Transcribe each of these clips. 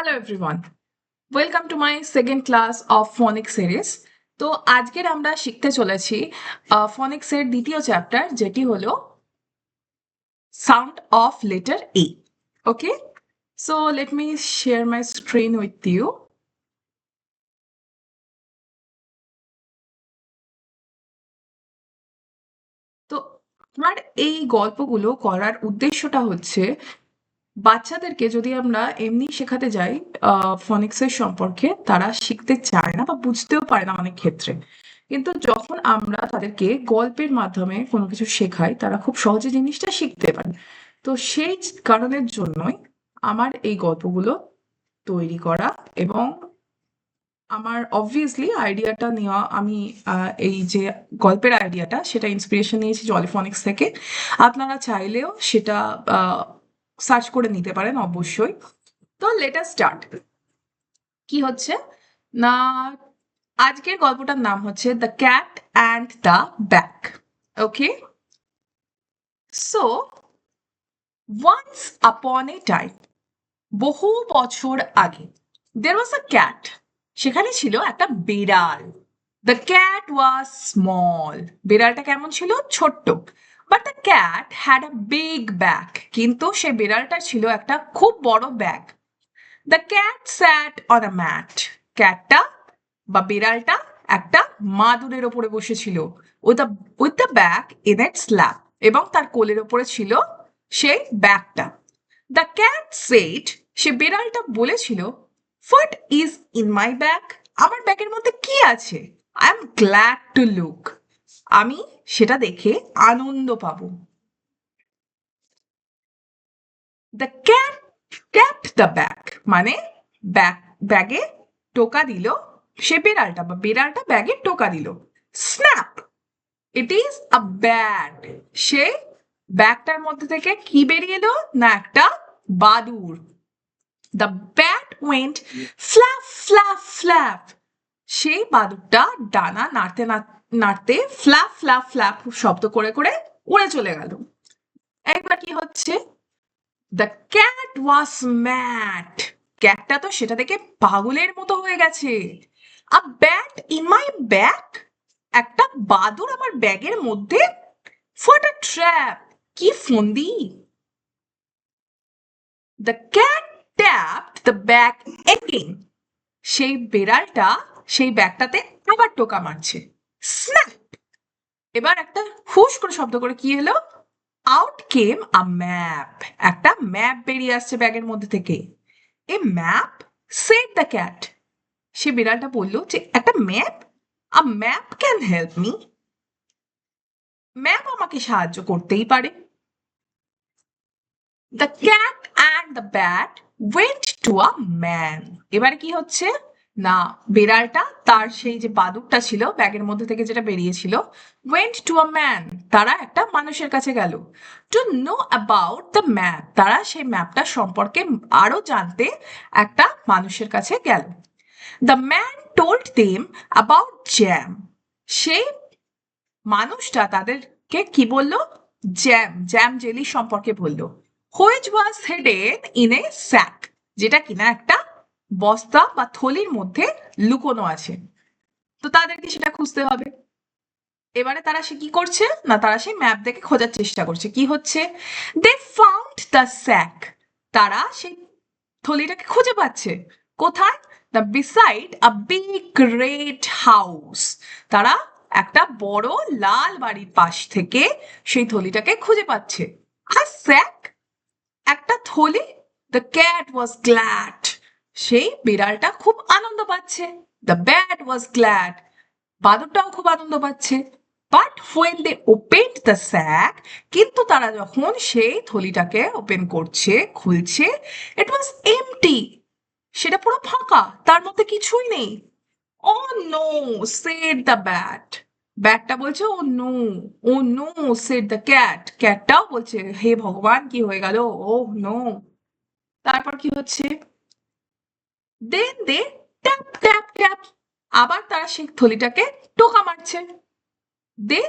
Hello everyone, welcome to my second class of phonic series. তো আজকের আমরা শিখতে চলেছি ফনিক্সের দ্বিতীয় চ্যাপ্টার, যেটি হলো sound of letter A. Okay, so let me share my screen with you. তো আমার এই গল্পগুলো করার উদ্দেশ্যটা হচ্ছে বাচ্চাদেরকে যদি আমরা এমনি শেখাতে যাই ফনিক্সের সম্পর্কে, তারা শিখতে চায় না বা বুঝতেও পারে না অনেক ক্ষেত্রে। কিন্তু যখন আমরা তাদেরকে গল্পের মাধ্যমে কোনো কিছু শেখাই, তারা খুব সহজে জিনিসটা শিখতে পারে। তো সেই কারণের জন্যই আমার এই গল্পগুলো তৈরি করা, এবং আমার অবভিয়াসলি আইডিয়াটা নেওয়া। আমি এই যে গল্পের আইডিয়াটা, সেটা ইন্সপিরেশন নিয়েছি জলিফনিক্স থেকে। আপনারা চাইলেও সেটা সার্চ করে নিতে পারেন অবশ্যই। তো লেট আস স্টার্ট। কি হচ্ছে না, আজকের গল্পটার নাম হচ্ছে the cat and the bag. Okay, so once upon a time, বহু বছর আগে, দের ওয়াজ আ ক্যাট, সেখানে ছিল একটা বিড়াল। দ্য ক্যাট ওয়াজ স্মল, বিড়ালটা কেমন ছিল? ছোট্ট। But the cat had a big bag, কিন্তু সে বিড়ালটা ছিল একটা খুব বড় ব্যাগ। The cat sat on a mat, ক্যাটটা বা বিড়ালটা একটা মাদুরের ওপরে বসেছিল। With the bag in its lap, এবং তার কোলের ওপরে ছিল সেই ব্যাগটা। দ্য ক্যাট সেড, সে বিড়ালটা বলেছিল, what is in my bag, আমার ব্যাগের মধ্যে কি আছে? I am glad to look, আমি সেটা দেখে আনন্দ পাবো। দ্য ক্যাট ক্যাপ্ট দ্য ব্যাগ, মানে ব্যাগে টোকা দিল। সে বিড়ালটা বা বিড়ালটা ব্যাগে টোকা দিল। Snap, it is a bag, সে ব্যাগটার মধ্যে থেকে কি বেরিয়ে এলো না, একটা বাদুড়। The bat went flap flap flap, সেই বাদুড়টা ডানা নাড়তে নাড়তে ফ্ল্যাপ ফ্ল্যাপ ফ্ল্যাপ শব্দ করে করে উড়ে চলে গেল। একবার কি হচ্ছে, দ্য ক্যাট ওয়াজ ম্যাড, ক্যাটটা তো সেটা দেখে পাগলের মতো হয়ে গেছে। আ ব্যাট ইন মাই ব্যাগ, একটা বাদুড় আমার ব্যাগের মধ্যে, হোয়াট আ ট্র্যাপ, কি ফন্দি। The cat tapped the bag again, সেই বেড়ালটা সেই ব্যাগটাতে আবার টোকা মারছে। স্ন্যাপ, এবার একটা হুশ করে শব্দ করে কি এলো, আউট কেম আ ম্যাপ, একটা ম্যাপ বেরিয়ে আসছে ব্যাগের মধ্যে থেকে। এ ম্যাপ, সেড দ্য ক্যাট, সে বিড়ালটা বলল যে একটা map, a map can help me, map আমাকে সাহায্য করতেই পারে। The cat and the bat went to a man, এবারে কি হচ্ছে না, বিড়ালটা তার সেই যে বাদুকটা ছিল ব্যাগের মধ্যে থেকে যেটা বেরিয়েছিল, ওয়েন্ট টু আ ম্যান, তারা একটা মানুষের কাছে গেল। To know about the map, তারা সেই ম্যাপটা সম্পর্কে আরো জানতে একটা মানুষের কাছে গেল। The man told them about jam, সেই মানুষটা তাদেরকে কি বলল, জ্যাম জ্যাম জেলি সম্পর্কে বলল। Which was hidden in a sack, যেটা কিনা একটা বস্তা বা থলির মধ্যে লুকোনো আছে। তো তাদেরকে সেটা খুঁজতে হবে। এবারে তারা সে কি করছে না, তারা সেই ম্যাপ দেখে খোঁজার চেষ্টা করছে। কি হচ্ছে, দে ফাউন্ড দ্য স্যাক, তারা সেই থলিটাকে খুঁজে পাচ্ছে। কোথায়? The beside a big red house, তারা একটা বড় লাল বাড়ির পাশ থেকে সেই থলিটাকে খুঁজে পাচ্ছে। আর স্যাক, একটা থলি। দ্য ক্যাট ওয়াজ গ্ল্যাড, সেই বিড়ালটা খুব আনন্দ পাচ্ছে। দ্য ব্যাট ওয়াজ গ্ল্যাড, বাদুরটাও খুব আনন্দ পাচ্ছে। But when they opened the sack, কিন্তু তারা যখন সেই থলিটাকে ওপেন করছে, খুলছে, ইট ওয়াজ এমটি, সেটা পুরো ফাঁকা, তার মধ্যে কিছুই নেই। Oh no, said the bat, ব্যাটটা বলছে oh no, oh no, said the cat, ক্যাটটাও বলছে হে ভগবান, কি হয়ে গেল, ও নো। তারপর কি হচ্ছে, then they tap tap tap, আবার তারা সেই থলিটাকে টোকা মারছে। They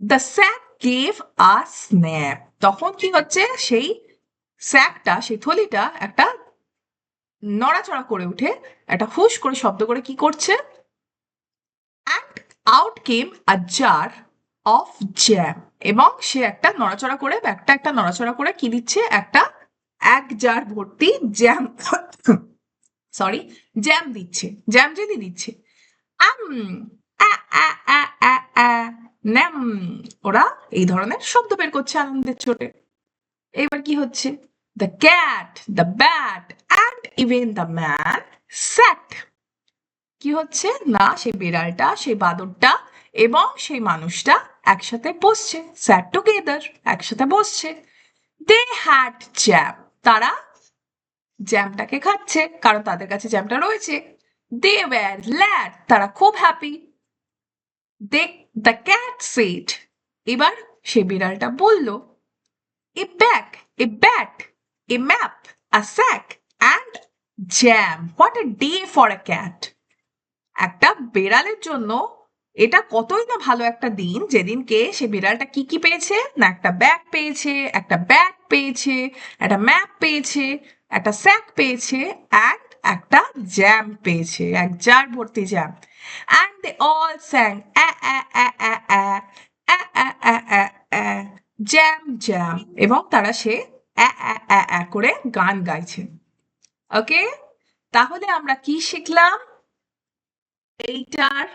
the sack gave a snap, তখন কি হচ্ছে, সেই স্যাকটা সেই থলিটা একটা নড়াচড়া করে উঠে একটা হুশ করে শব্দ করে কি করছে, and out came a jar of jam, এবং সে একটা নড়াচড়া করে ব্যাগটা একটা নড়াচড়া করে কি দিচ্ছে, একটা এক জার ভর্তি জ্যাম সরি জ্যাম দিচ্ছে, জ্যাম জেলি দিচ্ছে। আম আ আ আ আ আ ন্যাম, ওরা এই ধরনের শব্দ বের করছে আনন্দের চোটে। এবার কি হচ্ছে, the cat, the bat and even the man sat, কি হচ্ছে না সেই বিড়ালটা, সেই বাদরটা এবং সেই মানুষটা একসাথে বসছে, স্যাট টুগেদার, একসাথে বসছে। দে হ্যাড জ্যাম, তারা জ্যামটাকে খাচ্ছে কারণ তাদের কাছে জ্যামটা রয়েছে। দে ওয়্যার গ্ল্যাড, তারা খুব happy. They the cat said, এবার সে বিড়ালটা বলল, a bag, a bat, a map, a sack and jam, what a day for a cat. একটা বেড়ালের জন্য এটা কতই না ভালো একটা দিন, যেদিনকে সে বিড়ালটা কি কি পেয়েছে না, একটা ব্যাগ পেয়েছে, একটা ব্যাগ পেয়েছে, একটা ম্যাপ পেয়েছে, একটা স্যাক পেয়েছে, অ্যান্ড একটা জ্যাম পেয়েছে, এক জার ভর্তি jam. And they all sang jam jam, এবং তারা সে করে গান গাইছে। ওকে, তাহলে আমরা কি শিখলাম, এইটার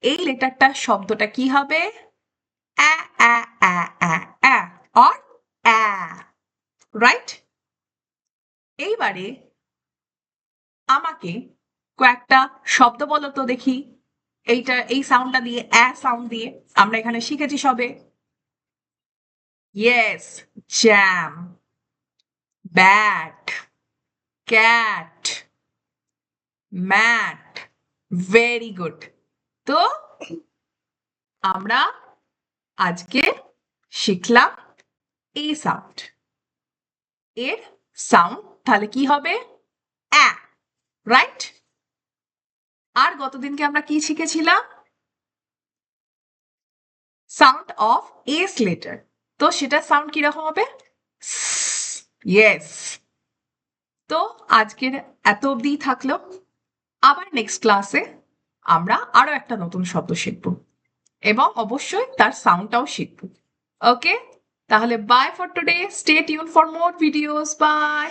এই লেটারটার শব্দটা কি হবে, অ্যা অ্যা অ্যা অ্যা অ্যা অর অ্যা, রাইট। এইবারে আমাকে কয়েকটা শব্দ বলো তো দেখি, এইটা এই সাউন্ডটা দিয়ে, অ্যা সাউন্ড দিয়ে আমরা এখানে শিখেছি সবে। Yes, jam, bat, cat, mat, very good. তো আমরা আজকে শিখলাম এই সাউন্ড, এর সাউন্ড তাহলে কি হবে, অ্যা, রাইট। আর গতদিনকে আমরা কি শিখেছিলাম, সাউন্ড অফ এস লেটার, তো সেটা সাউন্ড কিরকম হবে, ইয়েস। তো আজকের এত অবধি থাকলো, আবার নেক্সট ক্লাসে আমরা আরো একটা নতুন শব্দ শিখব এবং অবশ্যই তার সাউন্ডটাও শিখব। ওকে, তাহলে bye for today, stay tune for more videos, by.